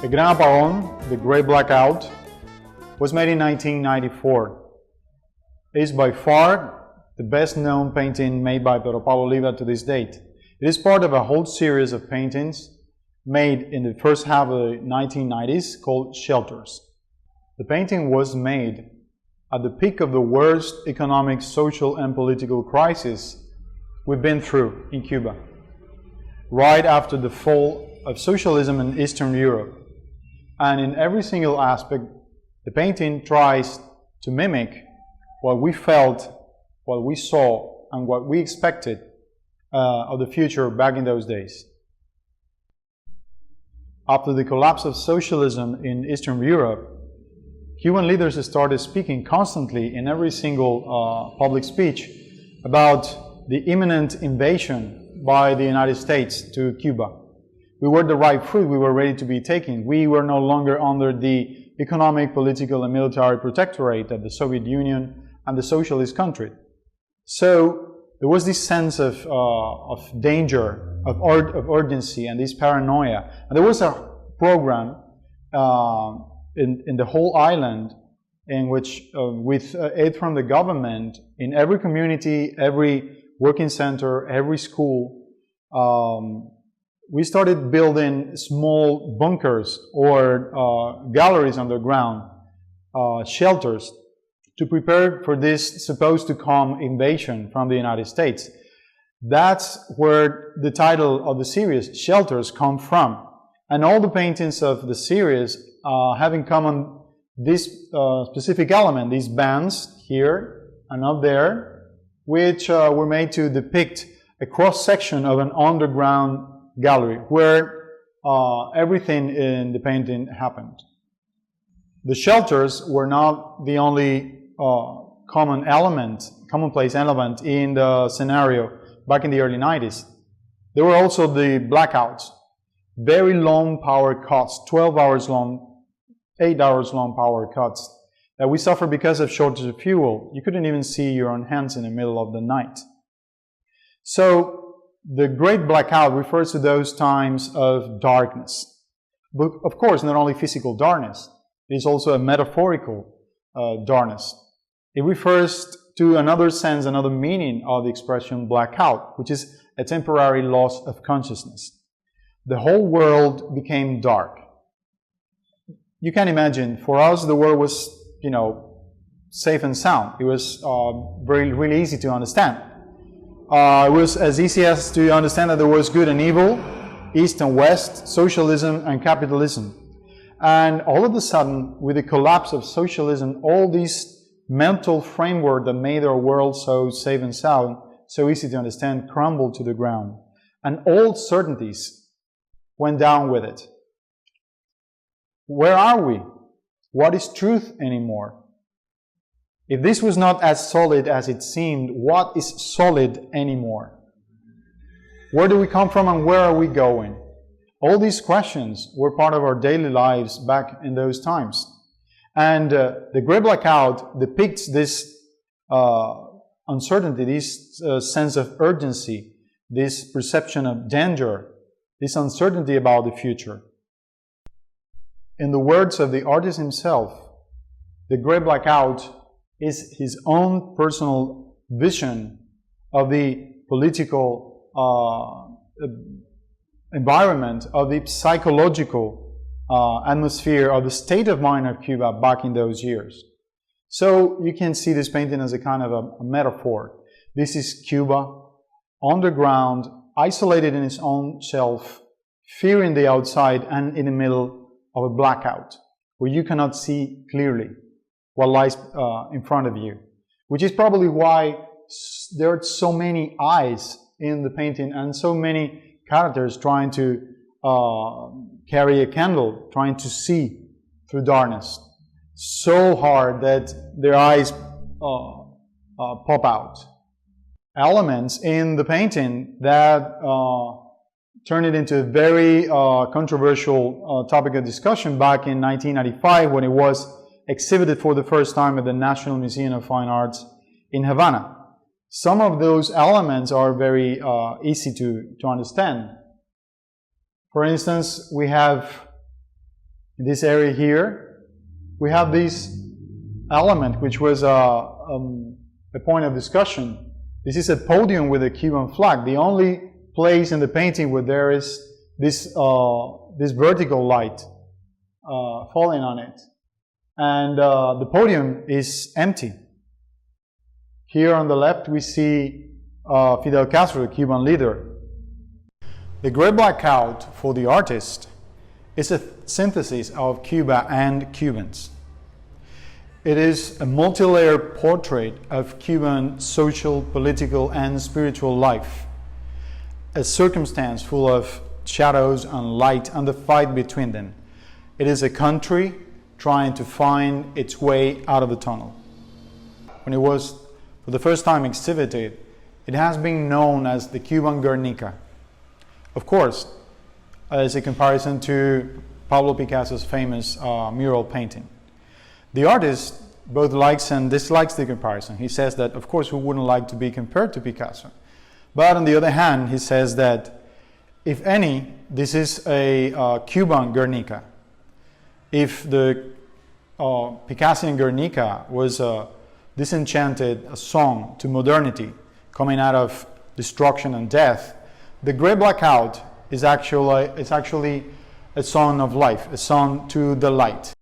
The Gran Apagon, the Great Blackout, was made in 1994. It is by far the best known painting made by Pedro Pablo Oliva to this date. It is part of a whole series of paintings made in the first half of the 1990s called Shelters. The painting was made at the peak of the worst economic, social and political crisis we've been through in Cuba, right after the fall of socialism in Eastern Europe. And in every single aspect, the painting tries to mimic what we felt, what we saw, and what we expected of the future back in those days. After the collapse of socialism in Eastern Europe, Cuban leaders started speaking constantly in every single public speech about the imminent invasion by the United States to Cuba. We were the ripe fruit, we were ready to be taken. We were no longer under the economic, political, and military protectorate of the Soviet Union and the socialist country. So there was this sense of danger, of urgency, and this paranoia. And there was a program in the whole island in which, with aid from the government, in every community, every working center, every school, we started building small bunkers or galleries underground, shelters, to prepare for this supposed to come invasion from the United States. That's where the title of the series, Shelters, come from. And all the paintings of the series have in common this specific element, these bands here and up there, which were made to depict a cross-section of an underground gallery where everything in the painting happened. The shelters were not the only commonplace element in the scenario back in the early 90s. There were also the blackouts, very long power cuts, 12 hours long, 8 hours long power cuts that we suffered because of shortage of fuel. You couldn't even see your own hands in the middle of the night. So the Great Blackout refers to those times of darkness. But of course, not only physical darkness, it is also a metaphorical darkness. It refers to another sense, another meaning of the expression blackout, which is a temporary loss of consciousness. The whole world became dark. You can imagine, for us, the world was, safe and sound. It was really easy to understand. It was as easy as to understand that there was good and evil, East and West, socialism and capitalism. And all of a sudden, with the collapse of socialism, all these mental framework that made our world so safe and sound, so easy to understand, crumbled to the ground. And all certainties went down with it. Where are we? What is truth anymore? If this was not as solid as it seemed, what is solid anymore? Where do we come from and where are we going? All these questions were part of our daily lives back in those times. And the Great Blackout depicts this uncertainty, this sense of urgency, this perception of danger, this uncertainty about the future. In the words of the artist himself, the Great Blackout is his own personal vision of the political environment, of the psychological atmosphere, of the state of mind of Cuba back in those years. So you can see this painting as a kind of a metaphor. This is Cuba, underground, isolated in its own self, fearing the outside and in the middle of a blackout, where you cannot see clearly what lies in front of you. Which is probably why there are so many eyes in the painting and so many characters trying to carry a candle, trying to see through darkness. So hard that their eyes pop out. Elements in the painting that turned it into a very controversial topic of discussion back in 1995 when it was exhibited for the first time at the National Museum of Fine Arts in Havana. Some of those elements are very easy to understand. For instance, we have In this area here, we have this element which was a point of discussion. This is a podium with a Cuban flag. The only place in the painting where there is this vertical light falling on it. And the podium is empty. Here on the left we see Fidel Castro, the Cuban leader. The Great Blackout for the artist is a synthesis of Cuba and Cubans. It is a multi-layered portrait of Cuban social, political, and spiritual life, a circumstance full of shadows and light and the fight between them. It is a country trying to find its way out of the tunnel. When it was for the first time exhibited, it has been known as the Cuban Guernica. Of course, as a comparison to Pablo Picasso's famous mural painting. The artist both likes and dislikes the comparison. He says that, of course, who wouldn't like to be compared to Picasso? But on the other hand, he says that, if any, this is a Cuban Guernica. If the Picassoan Guernica was a disenchanted song to modernity, coming out of destruction and death, the Great Blackout is actually a song of life, a song to the light.